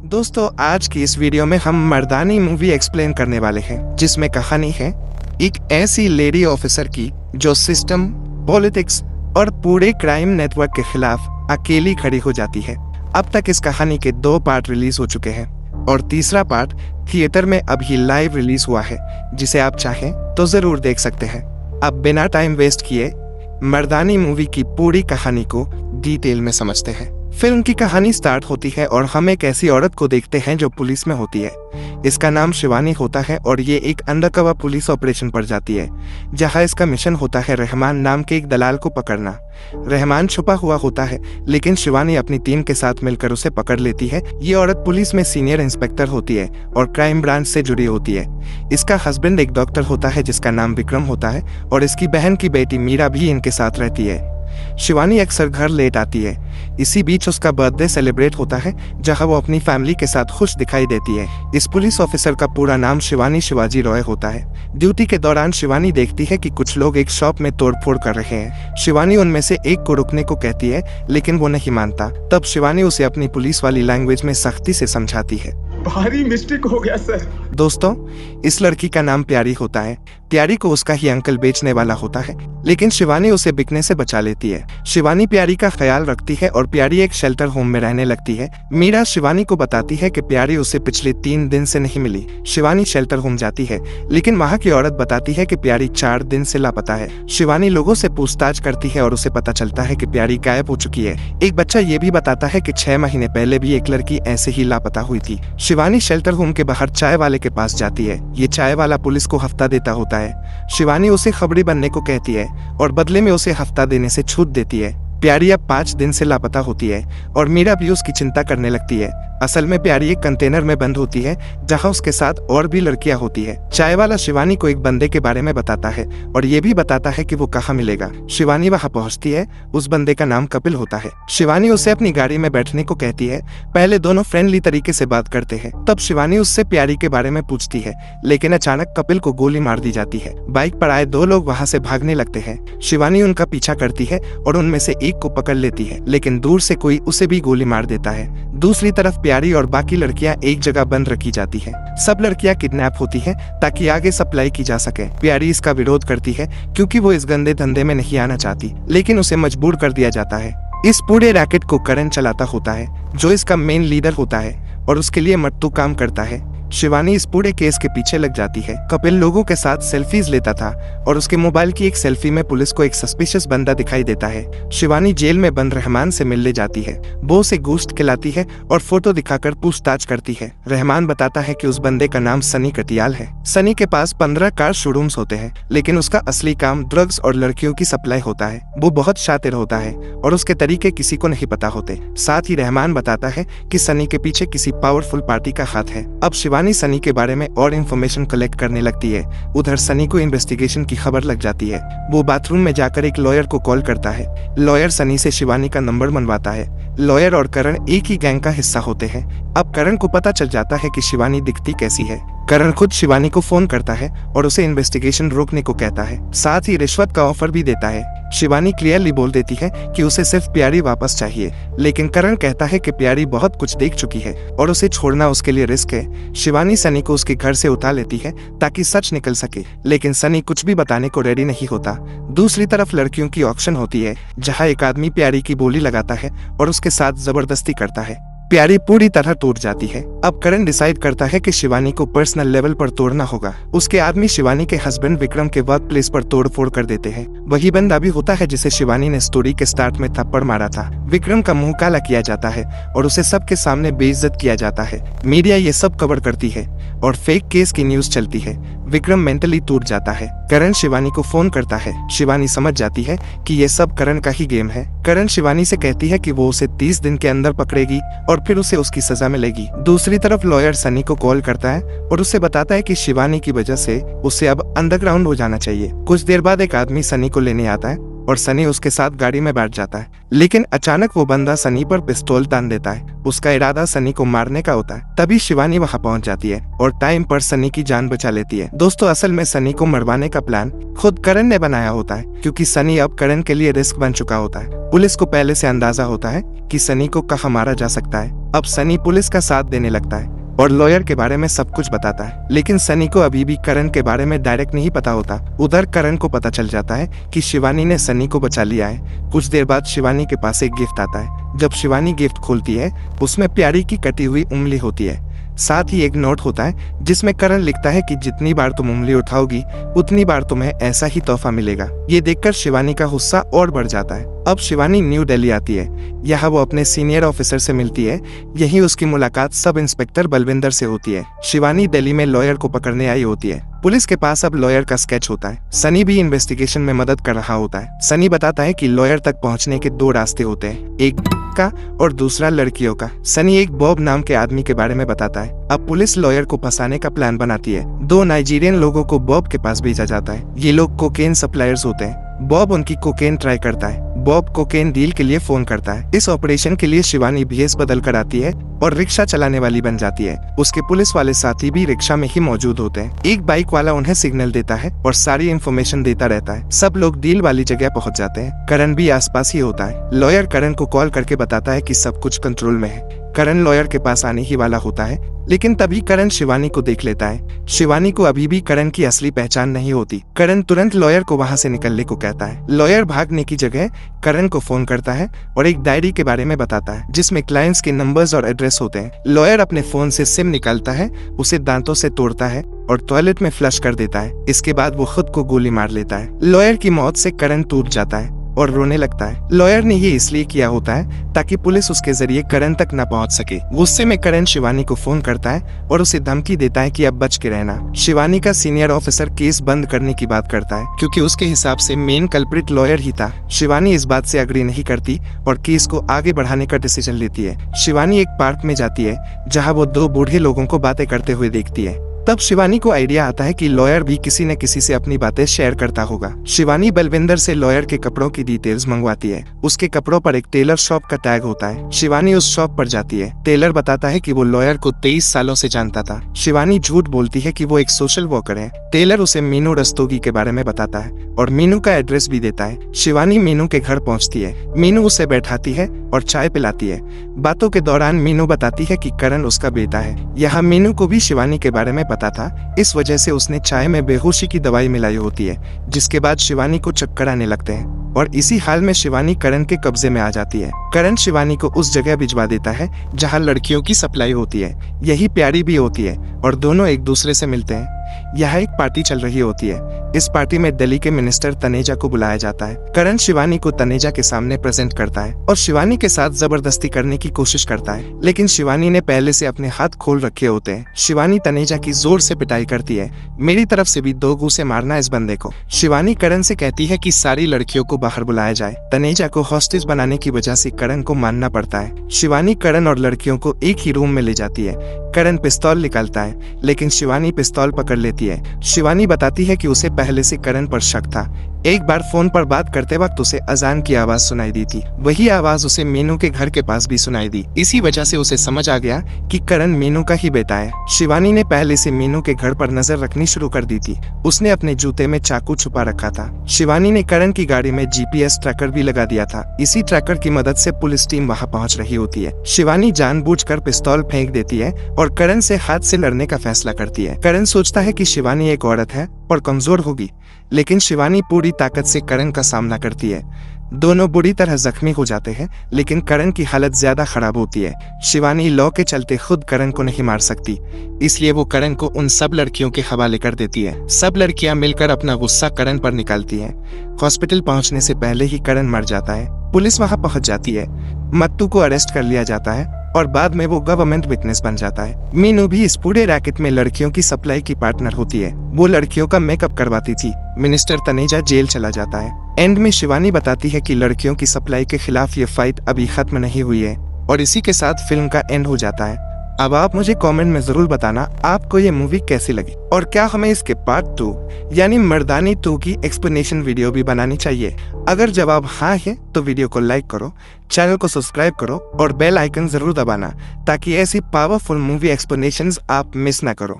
दोस्तों, आज की इस वीडियो में हम मर्दानी मूवी एक्सप्लेन करने वाले हैं, जिसमें कहानी है एक ऐसी लेडी ऑफिसर की जो सिस्टम, पॉलिटिक्स और पूरे क्राइम नेटवर्क के खिलाफ अकेली खड़ी हो जाती है। अब तक इस कहानी के 2 पार्ट रिलीज हो चुके हैं और तीसरा पार्ट थिएटर में अभी लाइव रिलीज हुआ है, जिसे आप चाहें तो जरूर देख सकते हैं। अब बिना टाइम वेस्ट किए मर्दानी मूवी की पूरी कहानी को डिटेल में समझते हैं। फिल्म की कहानी स्टार्ट होती है और हम एक ऐसी औरत को देखते हैं जो पुलिस में होती है। इसका नाम शिवानी होता है और ये एक अंडरकवर पुलिस ऑपरेशन पर जाती है, जहां इसका मिशन होता है रहमान नाम के एक दलाल को पकड़ना। रहमान छुपा हुआ होता है, लेकिन शिवानी अपनी टीम के साथ मिलकर उसे पकड़ लेती है। ये औरत पुलिस में सीनियर इंस्पेक्टर होती है और क्राइम ब्रांच से जुड़ी होती है। इसका हस्बैंड एक डॉक्टर होता है जिसका नाम विक्रम होता है और इसकी बहन की बेटी मीरा भी इनके साथ रहती है। शिवानी अक्सर घर लेट आती है। इसी बीच उसका बर्थडे सेलिब्रेट होता है, जहां वो अपनी फैमिली के साथ खुश दिखाई देती है। इस पुलिस ऑफिसर का पूरा नाम शिवानी शिवाजी रॉय होता है। ड्यूटी के दौरान शिवानी देखती है कि कुछ लोग एक शॉप में तोड़फोड़ कर रहे हैं। शिवानी उनमें से एक को रुकने को कहती है, लेकिन वो नहीं मानता। तब शिवानी उसे अपनी पुलिस वाली लैंग्वेज में सख्ती से समझाती है। भारी मिस्टेक हो गया सर। दोस्तों, इस लड़की का नाम प्यारी होता है। प्यारी को उसका ही अंकल बेचने वाला होता है, लेकिन शिवानी उसे बिकने से बचा लेती है। शिवानी प्यारी का ख्याल रखती है और प्यारी एक शेल्टर होम में रहने लगती है। मीरा शिवानी को बताती है कि प्यारी उसे पिछले 3 दिन से नहीं मिली। शिवानी शेल्टर होम जाती है, लेकिन वहाँ की औरत बताती है कि प्यारी 4 दिन से लापता है। शिवानी लोगों से पूछताछ करती है और उसे पता चलता है कि प्यारी गायब हो चुकी है। एक बच्चा ये भी बताता है कि 6 महीने पहले भी एक लड़की ऐसे ही लापता हुई थी। शिवानी शेल्टर होम के बाहर चाय वाले के पास जाती है। ये चाय वाला पुलिस को हफ्ता देता होता है। शिवानी उसे खबरी बनने को कहती है और बदले में उसे हफ्ता देने से छूट देती है। प्यारी अब 5 दिन से लापता होती है और मीरा भी उसकी चिंता करने लगती है। असल में प्यारी एक कंटेनर में बंद होती है, जहां उसके साथ और भी लड़कियां होती है। चाय वाला शिवानी को एक बंदे के बारे में बताता है और ये भी बताता है कि वो कहाँ मिलेगा। शिवानी वहां पहुंचती है। उस बंदे का नाम कपिल होता है। शिवानी उसे अपनी गाड़ी में बैठने को कहती है। पहले दोनों फ्रेंडली तरीके से बात करते हैं। तब शिवानी उससे प्यारी के बारे में पूछती है, लेकिन अचानक कपिल को गोली मार दी जाती है। बाइक पर आए 2 लोग वहाँ से भागने लगते हैं। शिवानी उनका पीछा करती है और उनमें से एक को पकड़ लेती है, लेकिन दूर से कोई उसे भी गोली मार देता है। दूसरी तरफ प्यारी और बाकी लड़कियां एक जगह बंद रखी जाती हैं। सब लड़कियां किडनैप होती हैं ताकि आगे सप्लाई की जा सके। प्यारी इसका विरोध करती है क्योंकि वो इस गंदे धंधे में नहीं आना चाहती, लेकिन उसे मजबूर कर दिया जाता है। इस पूरे रैकेट को करण चलाता होता है, जो इसका मेन लीडर होता है और उसके लिए मट्टू काम करता है। शिवानी इस पूरे केस के पीछे लग जाती है। कपिल लोगों के साथ सेल्फीज लेता था और उसके मोबाइल की एक सेल्फी में पुलिस को एक सस्पिशियस बंदा दिखाई देता है। शिवानी जेल में बंद रहमान से मिलने जाती है। वो उसे गोश्त खिलाती है और फोटो दिखाकर पूछताछ करती है। रहमान बताता है कि उस बंदे का नाम सनी कटियाल है। सनी के पास 15 कार शोरूम्स होते हैं, लेकिन उसका असली काम ड्रग्स और लड़कियों की सप्लाई होता है। वो बहुत शातिर होता है और उसके तरीके किसी को नहीं पता होते। साथ ही रहमान बताता है कि सनी के पीछे किसी पावरफुल पार्टी का हाथ है। अब शिवानी सनी के बारे में और इंफॉर्मेशन कलेक्ट करने लगती है। उधर सनी को इन्वेस्टिगेशन की खबर लग जाती है। वो बाथरूम में जाकर एक लॉयर को कॉल करता है। लॉयर सनी से शिवानी का नंबर मनवाता है। लॉयर और करण एक ही गैंग का हिस्सा होते हैं। अब करण को पता चल जाता है कि शिवानी दिखती कैसी है। करण खुद शिवानी को फोन करता है और उसे इन्वेस्टिगेशन रोकने को कहता है। साथ ही रिश्वत का ऑफर भी देता है। शिवानी क्लियरली बोल देती है कि उसे सिर्फ प्यारी वापस चाहिए, लेकिन करण कहता है कि प्यारी बहुत कुछ देख चुकी है और उसे छोड़ना उसके लिए रिस्क है। शिवानी सनी को उसके घर से उठा लेती है ताकि सच निकल सके, लेकिन सनी कुछ भी बताने को रेडी नहीं होता। दूसरी तरफ लड़कियों की ऑक्शन होती है, जहाँ एक आदमी प्यारी की बोली लगाता है और उसके साथ जबरदस्ती करता है। प्यारी पूरी तरह टूट जाती है। अब करण डिसाइड करता है कि शिवानी को पर्सनल लेवल पर तोड़ना होगा। उसके आदमी शिवानी के हस्बैंड विक्रम के वर्क प्लेस पर तोड़फोड़ कर देते हैं। वही बंदा भी होता है जिसे शिवानी ने स्टोरी के स्टार्ट में थप्पड़ मारा था। विक्रम का मुंह काला किया जाता है और उसे सबके सामने बेइज्जत किया जाता है। मीडिया ये सब कवर करती है और फेक केस की न्यूज चलती है। विक्रम मेंटली टूट जाता है। करण शिवानी को फोन करता है। शिवानी समझ जाती है कि ये सब करण का ही गेम है। करण शिवानी से कहती है कि वो उसे 30 दिन के अंदर पकड़ेगी और फिर उसे उसकी सजा मिलेगी। दूसरी तरफ लॉयर सनी को कॉल करता है और उसे बताता है कि शिवानी की वजह से उसे अब अंडरग्राउंड हो जाना चाहिए। कुछ देर बाद एक आदमी सनी को लेने आता है और सनी उसके साथ गाड़ी में बैठ जाता है। लेकिन अचानक वो बंदा सनी पर पिस्तौल तान देता है। उसका इरादा सनी को मारने का होता है। तभी शिवानी वहां पहुंच जाती है और टाइम पर सनी की जान बचा लेती है। दोस्तों, असल में सनी को मरवाने का प्लान खुद करण ने बनाया होता है, क्योंकि सनी अब करण के लिए रिस्क बन चुका होता है। पुलिस को पहले से अंदाजा होता है कि सनी को कहाँ मारा जा सकता है। अब सनी पुलिस का साथ देने लगता है और लॉयर के बारे में सब कुछ बताता है। लेकिन सनी को अभी भी करण के बारे में डायरेक्ट नहीं पता होता। उधर करण को पता चल जाता है कि शिवानी ने सनी को बचा लिया है। कुछ देर बाद शिवानी के पास एक गिफ्ट आता है। जब शिवानी गिफ्ट खोलती है, उसमें प्यारी की कटी हुई उंगली होती है। साथ ही एक नोट होता है जिसमें करण लिखता है कि जितनी बार तुम उंगली उठाओगी उतनी बार तुम्हें ऐसा ही तोहफा मिलेगा। ये देखकर शिवानी का गुस्सा और बढ़ जाता है। अब शिवानी न्यू दिल्ली आती है। यहाँ वो अपने सीनियर ऑफिसर से मिलती है। यही उसकी मुलाकात सब इंस्पेक्टर बलविंदर से होती है। शिवानी दिल्ली में लॉयर को पकड़ने आई होती है। पुलिस के पास अब लॉयर का स्केच होता है। सनी भी इन्वेस्टिगेशन में मदद कर रहा होता है। सनी बताता है कि लॉयर तक पहुंचने के 2 रास्ते होते हैं, एक का और दूसरा लड़कियों का। सनी एक बॉब नाम के आदमी के बारे में बताता है। अब पुलिस लॉयर को फंसाने का प्लान बनाती है। 2 नाइजीरियन लोगों को बॉब के पास भेजा जाता है। ये लोग कोकेन सप्लायर्स होते हैं। बॉब उनकी कोकेन ट्राई करता है। बॉब कोकेन डील के लिए फोन करता है। इस ऑपरेशन के लिए शिवानी भेस बदल कर आती है और रिक्शा चलाने वाली बन जाती है। उसके पुलिस वाले साथी भी रिक्शा में ही मौजूद होते हैं। एक बाइक वाला उन्हें सिग्नल देता है और सारी इंफॉर्मेशन देता रहता है। सब लोग डील वाली जगह पहुंच जाते हैं। करण भी आसपास ही होता है। लॉयर करण को कॉल करके बताता है कि सब कुछ कंट्रोल में है। करण लॉयर के पास आने ही वाला होता है, लेकिन तभी करण शिवानी को देख लेता है। शिवानी को अभी भी करण की असली पहचान नहीं होती। करण तुरंत लॉयर को वहां से निकलने को कहता है। लॉयर भागने की जगह करण को फोन करता है और एक डायरी के बारे में बताता है जिसमें क्लाइंट्स के नंबर्स और एड्रेस होते हैं। लॉयर अपने फोन से सिम निकालता है, उसे दांतों से तोड़ता है और टॉयलेट में फ्लश कर देता है। इसके बाद वो खुद को गोली मार लेता है। लॉयर की मौत से करण टूट जाता है और रोने लगता है। लॉयर ने ये इसलिए किया होता है ताकि पुलिस उसके जरिए करण तक न पहुंच सके। गुस्से में करण शिवानी को फोन करता है और उसे धमकी देता है कि अब बच के रहना। शिवानी का सीनियर ऑफिसर केस बंद करने की बात करता है, क्योंकि उसके हिसाब से मेन कल्प्रिट लॉयर ही था। शिवानी इस बात से अग्री नहीं करती और केस को आगे बढ़ाने का डिसीजन लेती है। शिवानी एक पार्क में जाती है जहाँ वो 2 बूढ़े लोगों को बातें करते हुए देखती है। तब शिवानी को आइडिया आता है कि लॉयर भी किसी न किसी से अपनी बातें शेयर करता होगा। शिवानी बलविंदर से लॉयर के कपड़ों की डिटेल्स मंगवाती है। उसके कपड़ों पर एक टेलर शॉप का टैग होता है। शिवानी उस शॉप पर जाती है। टेलर बताता है कि वो लॉयर को 23 सालों से जानता था। शिवानी झूठ बोलती है कि वो एक सोशल वर्कर है। टेलर उसे मीनू रस्तोगी के बारे में बताता है और मीनू का एड्रेस भी देता है। शिवानी मीनू के घर पहुंचती है। मीनू उसे बैठाती है और चाय पिलाती है। बातों के दौरान मीनू बताती है कि करण उसका बेटा है। यहाँ मीनू को भी शिवानी के बारे में पता था, इस वजह से उसने चाय में बेहोशी की दवाई मिलाई होती है, जिसके बाद शिवानी को चक्कर आने लगते हैं और इसी हाल में शिवानी करण के कब्जे में आ जाती है। करण शिवानी को उस जगह भिजवा देता है जहाँ लड़कियों की सप्लाई होती है। यही प्यारी भी होती है और दोनों एक दूसरे से मिलते हैं। यहाँ एक पार्टी चल रही होती है। इस पार्टी में दिल्ली के मिनिस्टर तनेजा को बुलाया जाता है। करण शिवानी को तनेजा के सामने प्रेजेंट करता है और शिवानी के साथ जबरदस्ती करने की कोशिश करता है, लेकिन शिवानी ने पहले से अपने हाथ खोल रखे होते हैं। शिवानी तनेजा की जोर से पिटाई करती है। मेरी तरफ से भी 2 घूंसे मारना इस बंदे को। शिवानी करण से कहती है कि सारी लड़कियों को बाहर बुलाया जाए। तनेजा को हॉस्टेज बनाने की वजह से करण को मानना पड़ता है। शिवानी करण और लड़कियों को एक ही रूम में ले जाती है। करण पिस्तौल निकालता है, लेकिन शिवानी पिस्तौल पकड़ लेती है। शिवानी बताती है कि उसे पहले से करण पर शक था। एक बार फोन पर बात करते वक्त उसे अजान की आवाज सुनाई दी थी। वही आवाज उसे मीनू के घर के पास भी सुनाई दी। इसी वजह से उसे समझ आ गया कि करण मीनू का ही बेटा है। शिवानी ने पहले से मीनू के घर पर नजर रखनी शुरू कर दी थी। उसने अपने जूते में चाकू छुपा रखा था। शिवानी ने करण की गाड़ी में GPS ट्रैकर भी लगा दिया था। इसी ट्रैकर की मदद से पुलिस टीम वहां पहुंच रही होती है। शिवानी जानबूझकर पिस्तौल फेंक देती है और करण से हाथ से लड़ने का फैसला करती है। करण सोचता है कि शिवानी एक औरत है और कमजोर होगी, लेकिन शिवानी पूरी ताकत से करण का सामना करती है। दोनों बुरी तरह जख्मी हो जाते हैं, लेकिन करण की हालत ज्यादा खराब होती है। शिवानी लॉ के चलते खुद करण को नहीं मार सकती, इसलिए वो करण को उन सब लड़कियों के हवाले कर देती है। सब लड़कियां मिलकर अपना गुस्सा करण पर निकालती हैं। हॉस्पिटल पहुंचने से पहले ही करण मर जाता है। पुलिस वहां पहुंच जाती है। मत्तू को अरेस्ट कर लिया जाता है और बाद में वो गवर्नमेंट विटनेस बन जाता है। मीनू भी इस पूरे रैकेट में लड़कियों की सप्लाई की पार्टनर होती है। वो लड़कियों का मेकअप करवाती थी। मिनिस्टर तनेजा जेल चला जाता है। एंड में शिवानी बताती है कि लड़कियों की सप्लाई के खिलाफ ये फाइट अभी खत्म नहीं हुई है और इसी के साथ फिल्म का एंड हो जाता है। अब आप मुझे कमेंट में जरूर बताना आपको ये मूवी कैसी लगी और क्या हमें इसके पार्ट 2 यानी मर्दानी 2 की एक्सप्लेनेशन वीडियो भी बनानी चाहिए। अगर जवाब हाँ है तो वीडियो को लाइक करो, चैनल को सब्सक्राइब करो और बेल आइकन जरूर दबाना ताकि ऐसी पावरफुल मूवी एक्सप्लेनेशंस आप मिस ना करो।